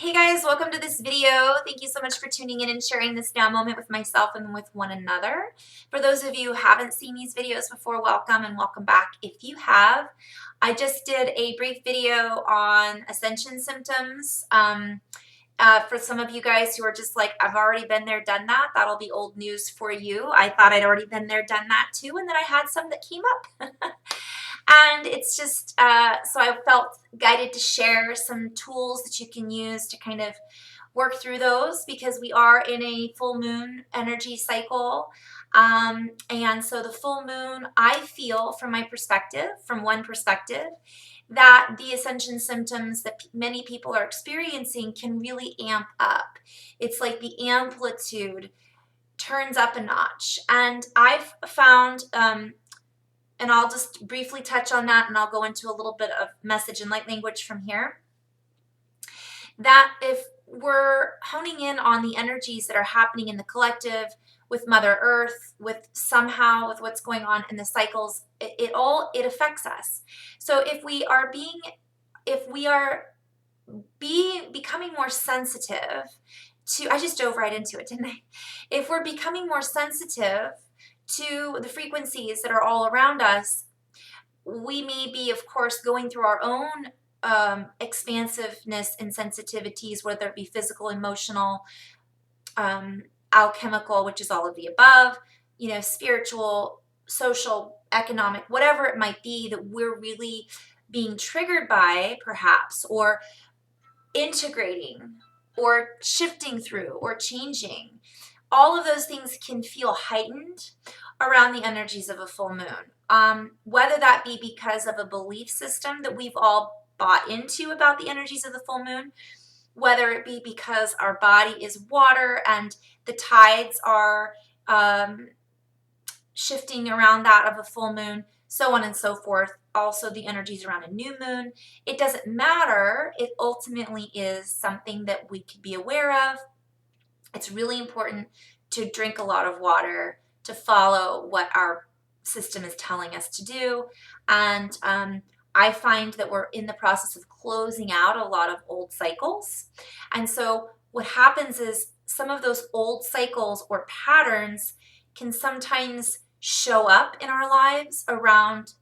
Hey guys, welcome to this video. Thank you so much for tuning in and sharing this now moment with myself and with one another. For those of you who haven't seen these videos before, welcome and welcome back. If you have, I just did a brief video on ascension symptoms. For some of you guys who are just like, I've already been there, done that, that'll be old news for you. I thought I'd already been there, done that too, and then I had some that came up. And it's just, so I felt guided to share some tools that you can use to kind of work through those because we are in a full moon energy cycle. And so the full moon, I feel from my perspective, from one perspective, that the ascension symptoms that many people are experiencing can really amp up. It's like the amplitude turns up a notch. And I've found, and I'll just briefly touch on that and I'll go into a little bit of message and light language from here, that if we're honing in on the energies that are happening in the collective with Mother Earth, with somehow with what's going on in the cycles, it affects us. So if we are becoming more sensitive to, I just dove right into it, didn't I? If we're becoming more sensitive to the frequencies that are all around us, we may be, of course, going through our own expansiveness and sensitivities, whether it be physical, emotional, alchemical, which is all of the above, spiritual, social, economic, whatever it might be that we're really being triggered by, perhaps, or integrating, or shifting through, or changing. All of those things can feel heightened around the energies of a full moon. Whether that be because of a belief system that we've all bought into about the energies of the full moon, whether it be because our body is water and the tides are shifting around that of a full moon, so on and so forth. Also the energies around a new moon. It doesn't matter. It ultimately is something that we could be aware of. It's really important to drink a lot of water, to follow what our system is telling us to do. And I find that we're in the process of closing out a lot of old cycles. And so what happens is some of those old cycles or patterns can sometimes show up in our lives around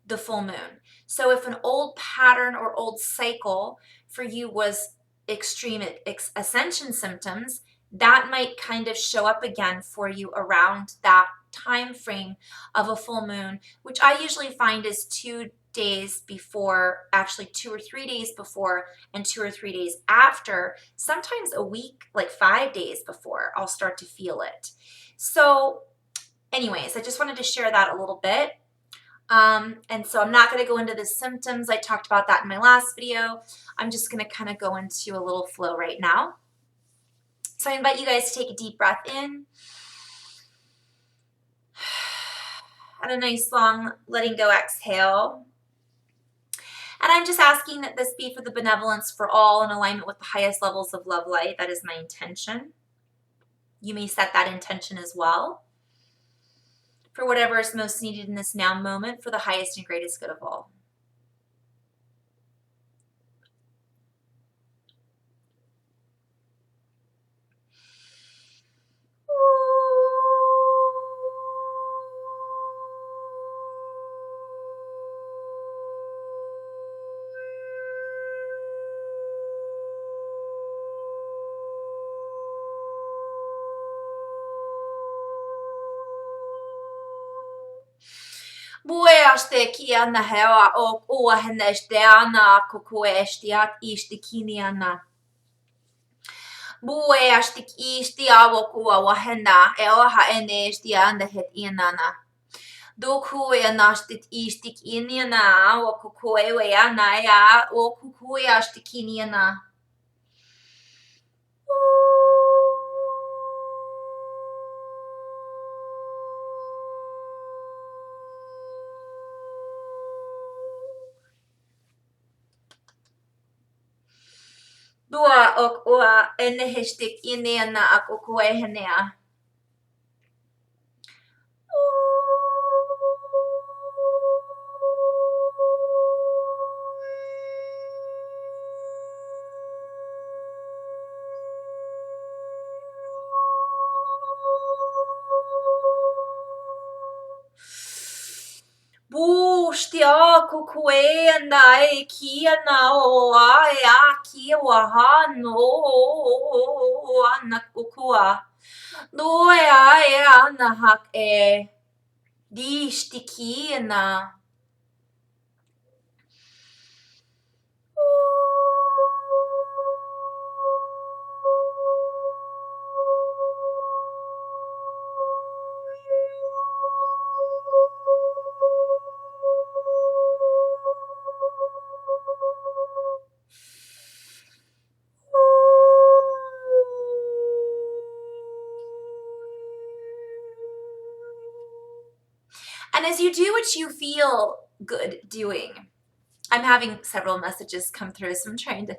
the full moon. So if an old pattern or old cycle for you was extreme ascension symptoms, that might kind of show up again for you around that time frame of a full moon, which I usually find is 2 days before, actually 2 or 3 days before, and 2 or 3 days after, sometimes a week, like 5 days before, I'll start to feel it. So anyways, I just wanted to share that a little bit. And so I'm not going to go into the symptoms. I talked about that in my last video. I'm just going to kind of go into a little flow right now. So I invite you guys to take a deep breath in and a nice long letting go exhale. And I'm just asking that this be for the benevolence for all in alignment with the highest levels of love light. That is my intention. You may set that intention as well for whatever is most needed in this now moment for the highest and greatest good of all. Bueaste kiana hewa o uahenesteana kukuestiat istikiniana. Bueastik istiawokua wahenda eoha enestianda het inana. Dokuenastit istik iniana o kukueweana ya o kukueastikiniana. Dua ok ua enehestik iniana ak ukuehenea. Stia kukue na e kia na o a e a kia waha no ana kukua. No e ana hak e di stiki na. And as you do what you feel good doing, I'm having several messages come through, so I'm trying to.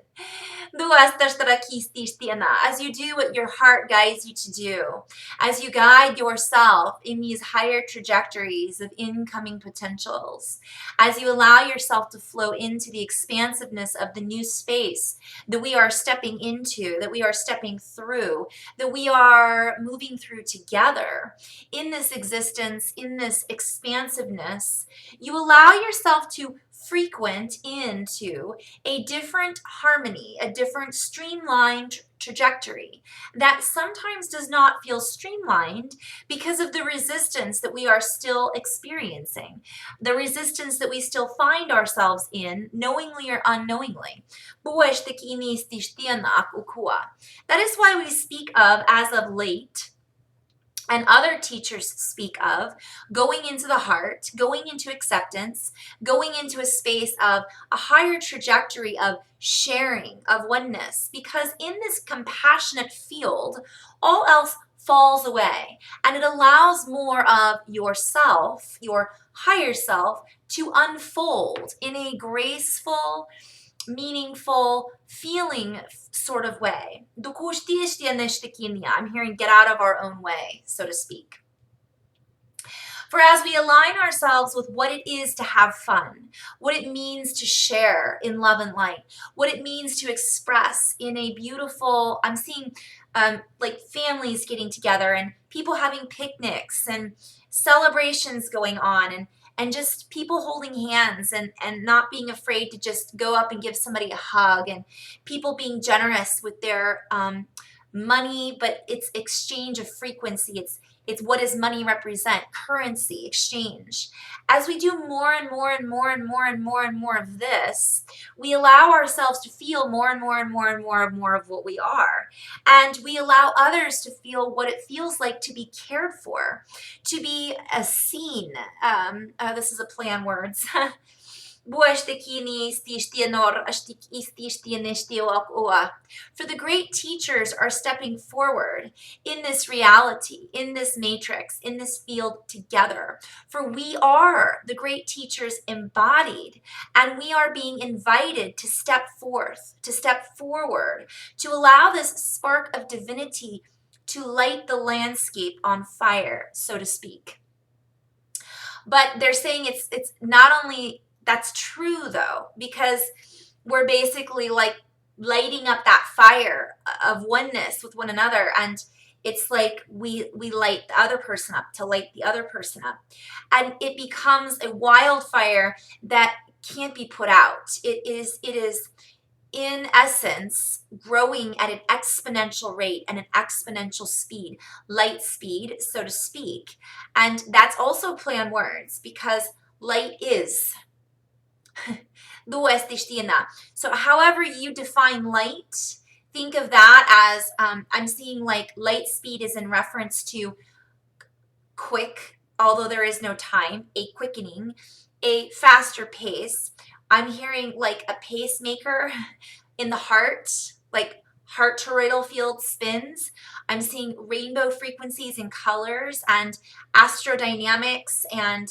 As you do what your heart guides you to do, as you guide yourself in these higher trajectories of incoming potentials, as you allow yourself to flow into the expansiveness of the new space that we are stepping into, that we are stepping through, that we are moving through together in this existence, in this expansiveness, you allow yourself to frequent into a different harmony, a different streamlined trajectory that sometimes does not feel streamlined because of the resistance that we are still experiencing, the resistance that we still find ourselves in, knowingly or unknowingly. That is why we speak of, as of late, and other teachers speak of, going into the heart, going into acceptance, going into a space of a higher trajectory of sharing, of oneness, because in this compassionate field, all else falls away, and it allows more of yourself, your higher self, to unfold in a graceful, meaningful, feeling sort of way. I'm hearing get out of our own way, so to speak. For as we align ourselves with what it is to have fun, what it means to share in love and light, what it means to express in a beautiful, I'm seeing like families getting together and people having picnics and celebrations going on, and just people holding hands and not being afraid to just go up and give somebody a hug, and people being generous with their money, but it's exchange of frequency. It's what does money represent? Currency, exchange. As we do more and more and more and more and more and more of this, we allow ourselves to feel more and more and more and more and more of what we are. And we allow others to feel what it feels like to be cared for, to be seen. This is a play on words. For the great teachers are stepping forward in this reality, in this matrix, in this field together. For we are the great teachers embodied, and we are being invited to step forth, to step forward, to allow this spark of divinity to light the landscape on fire, so to speak. But they're saying it's not only that's true though, because we're basically like lighting up that fire of oneness with one another, and it's like we light the other person up to light the other person up, and it becomes a wildfire that can't be put out. It is in essence growing at an exponential rate and an exponential speed, light speed, so to speak. And that's also a play on words, because light is. So however you define light, think of that as, I'm seeing like light speed is in reference to quick, although there is no time, a quickening, a faster pace. I'm hearing like a pacemaker in the heart, like heart toroidal field spins. I'm seeing rainbow frequencies and colors and astrodynamics and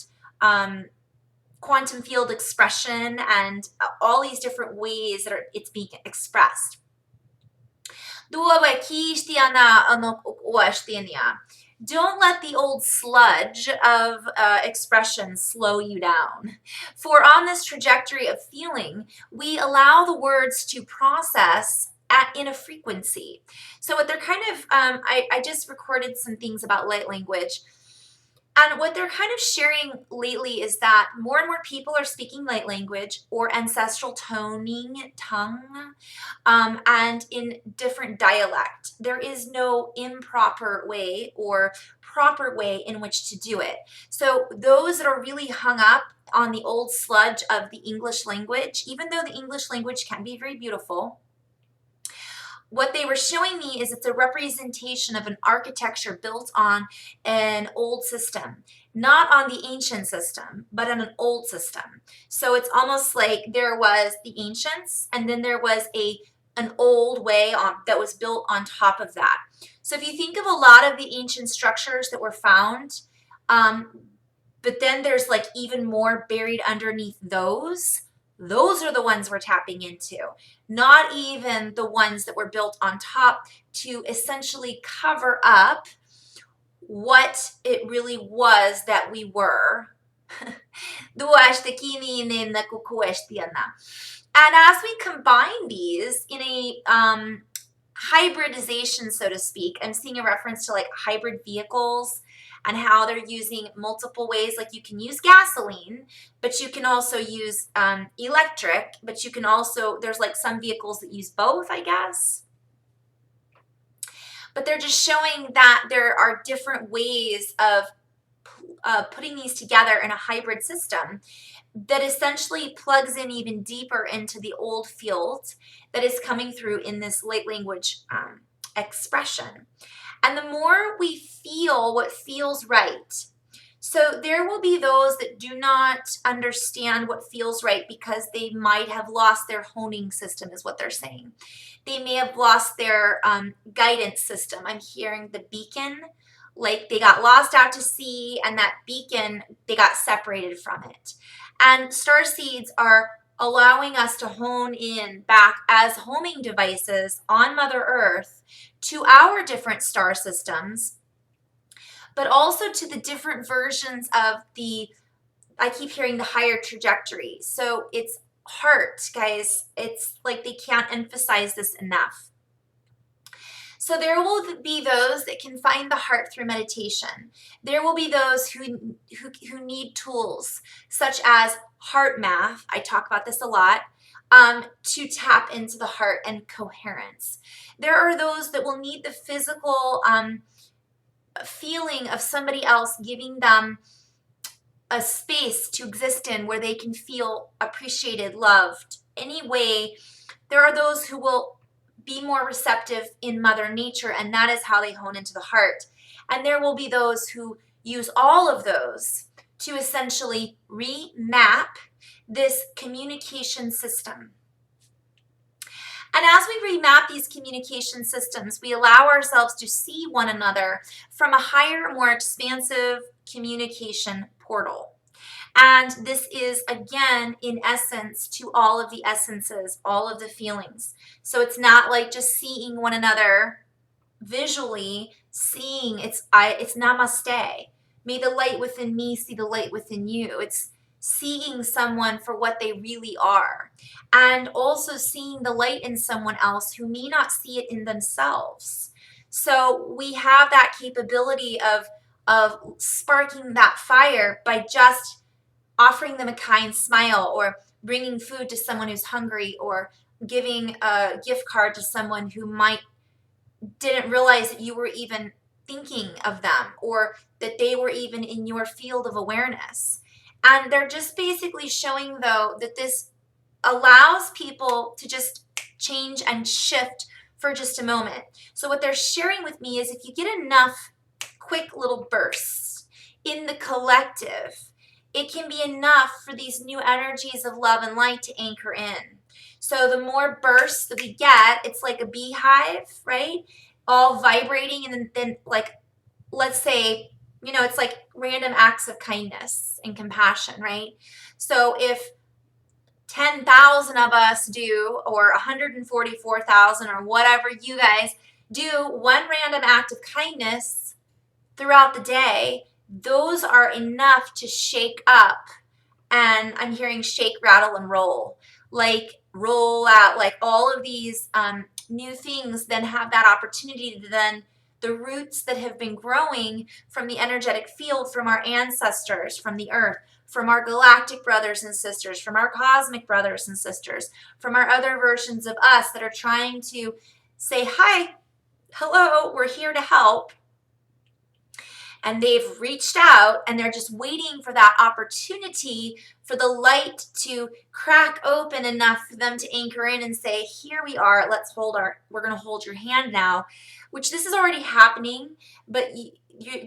quantum field expression and all these different ways that it's being expressed. Don't let the old sludge of expression slow you down. For on this trajectory of feeling, we allow the words to process in a frequency. So what they're kind of, I just recorded some things about light language. And what they're kind of sharing lately is that more and more people are speaking light language or ancestral tongue, and in different dialect. There is no improper way or proper way in which to do it. So those that are really hung up on the old sludge of the English language, even though the English language can be very beautiful, what they were showing me is it's a representation of an architecture built on an old system, not on the ancient system, but on an old system. So it's almost like there was the ancients, and then there was an old way that was built on top of that. So if you think of a lot of the ancient structures that were found, but then there's like even more buried underneath those. Those are the ones we're tapping into, not even the ones that were built on top to essentially cover up what it really was that we were. And as we combine these in a hybridization, so to speak, I'm seeing a reference to like hybrid vehicles and how they're using multiple ways. Like you can use gasoline, but you can also use electric, but you can also, there's like some vehicles that use both, I guess. But they're just showing that there are different ways of putting these together in a hybrid system that essentially plugs in even deeper into the old field that is coming through in this light language expression. And the more we feel what feels right, so there will be those that do not understand what feels right because they might have lost their honing system, is what they're saying. They may have lost their guidance system. I'm hearing the beacon, like they got lost out to sea, and that beacon, they got separated from it. And starseeds are allowing us to hone in back as homing devices on Mother Earth to our different star systems, but also to the different versions of I keep hearing the higher trajectory. So it's heart, guys. It's like they can't emphasize this enough. So there will be those that can find the heart through meditation. There will be those who need tools such as heart math. I talk about this a lot. To tap into the heart and coherence. There are those that will need the physical feeling of somebody else giving them a space to exist in where they can feel appreciated, loved. Anyway, there are those who will be more receptive in Mother Nature, and that is how they hone into the heart. And there will be those who use all of those to essentially remap this communication system. And as we remap these communication systems, we allow ourselves to see one another from a higher, more expansive communication portal. And this is, again, in essence, to all of the essences, all of the feelings. So it's not like just seeing one another visually, seeing it's namaste. May the light within me see the light within you. It's seeing someone for what they really are, and also seeing the light in someone else who may not see it in themselves. So we have that capability of sparking that fire by just offering them a kind smile, or bringing food to someone who's hungry, or giving a gift card to someone who didn't realize that you were even thinking of them, or that they were even in your field of awareness. And they're just basically showing, though, that this allows people to just change and shift for just a moment. So what they're sharing with me is if you get enough quick little bursts in the collective, it can be enough for these new energies of love and light to anchor in. So the more bursts that we get, it's like a beehive, right? All vibrating, and then like, let's say, it's like random acts of kindness and compassion, right? So if 10,000 of us do, or 144,000, or whatever you guys do, one random act of kindness throughout the day, those are enough to shake up. And I'm hearing shake, rattle, and roll. Like roll out, like all of these new things then have that opportunity to then the roots that have been growing from the energetic field, from our ancestors, from the earth, from our galactic brothers and sisters, from our cosmic brothers and sisters, from our other versions of us that are trying to say, hi, hello, we're here to help. And they've reached out and they're just waiting for that opportunity for the light to crack open enough for them to anchor in and say, here we are, we're going to hold your hand now, which this is already happening, but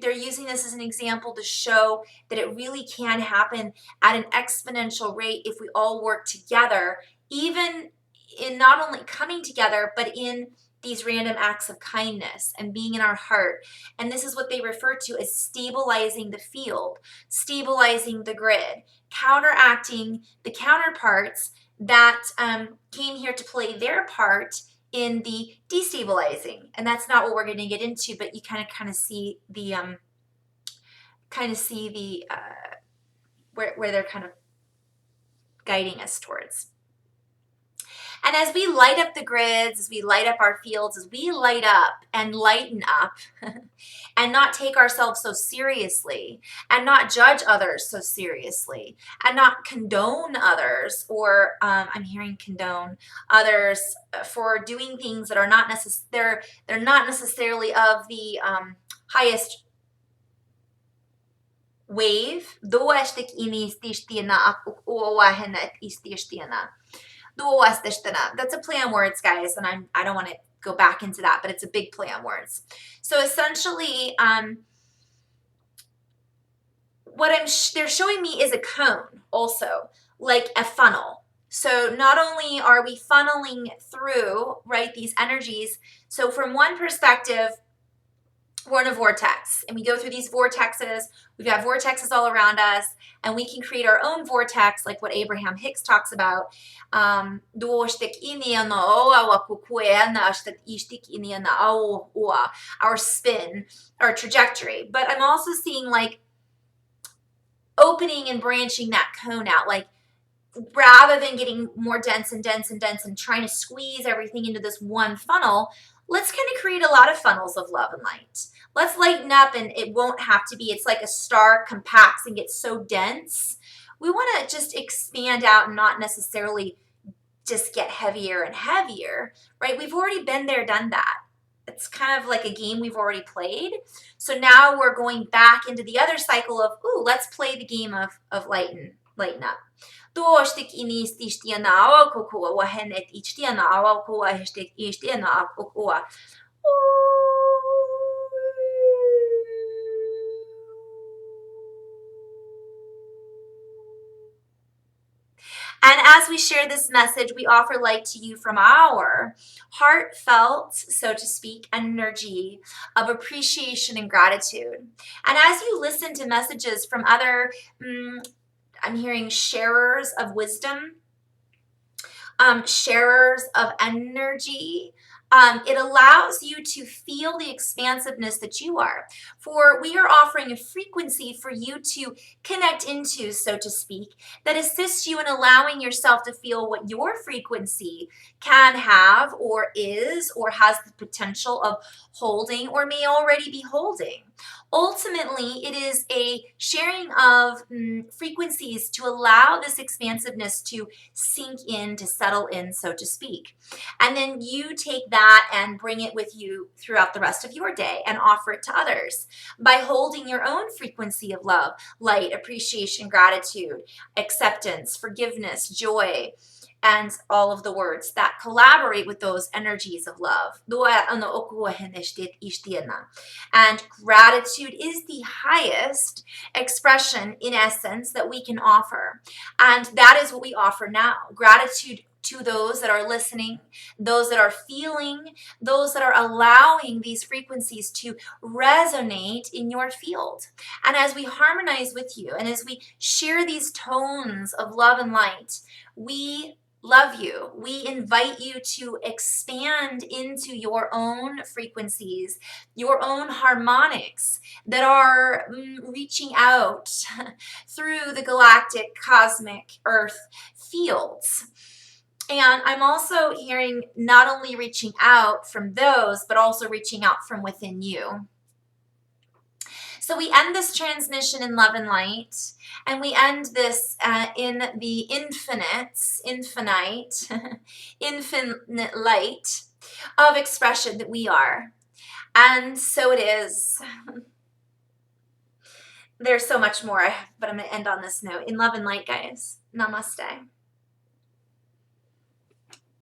they're using this as an example to show that it really can happen at an exponential rate if we all work together, even in not only coming together, but in these random acts of kindness and being in our heart. And this is what they refer to as stabilizing the field, stabilizing the grid, counteracting the counterparts that came here to play their part in the destabilizing. And that's not what we're going to get into, but you kind of see the where they're kind of guiding us towards. And as we light up the grids, as we light up our fields, as we light up and lighten up and not take ourselves so seriously and not judge others so seriously and not condone others, or I'm hearing condone others for doing things that are not they're not necessarily of the highest wave. That's a play on words, guys, and I don't want to go back into that, but it's a big play on words. So essentially, what they're showing me is a cone also, like a funnel. So not only are we funneling through, right, these energies, so from one perspective, we're in a vortex and we go through these vortexes. We've got vortexes all around us, and we can create our own vortex, like what Abraham Hicks talks about. Our spin, our trajectory. But I'm also seeing like opening and branching that cone out, like rather than getting more dense and dense and dense and trying to squeeze everything into this one funnel, let's kind of create a lot of funnels of love and light. Let's lighten up, and it won't have to be, it's like a star compacts and gets so dense. We want to just expand out and not necessarily just get heavier and heavier, right? We've already been there, done that. It's kind of like a game we've already played. So now we're going back into the other cycle of, ooh, let's play the game of lighten up. And as we share this message, we offer light to you from our heartfelt, so to speak, energy of appreciation and gratitude. And as you listen to messages from other, I'm hearing sharers of wisdom, sharers of energy, it allows you to feel the expansiveness that you are. For we are offering a frequency for you to connect into, so to speak, that assists you in allowing yourself to feel what your frequency can have or is or has the potential of holding or may already be holding. Ultimately, it is a sharing of frequencies to allow this expansiveness to sink in, to settle in, so to speak. And then you take that and bring it with you throughout the rest of your day and offer it to others by holding your own frequency of love, light, appreciation, gratitude, acceptance, forgiveness, joy, and all of the words that collaborate with those energies of love. And gratitude is the highest expression, in essence, that we can offer. And that is what we offer now. Gratitude to those that are listening, those that are feeling, those that are allowing these frequencies to resonate in your field. And as we harmonize with you, and as we share these tones of love and light, we love you. We invite you to expand into your own frequencies, your own harmonics that are reaching out through the galactic, cosmic, earth fields. And I'm also hearing not only reaching out from those, but also reaching out from within you. So we end this transmission in love and light, and we end this in the infinite, infinite light of expression that we are. And so it is. There's so much more, but I'm going to end on this note. In love and light, guys. Namaste.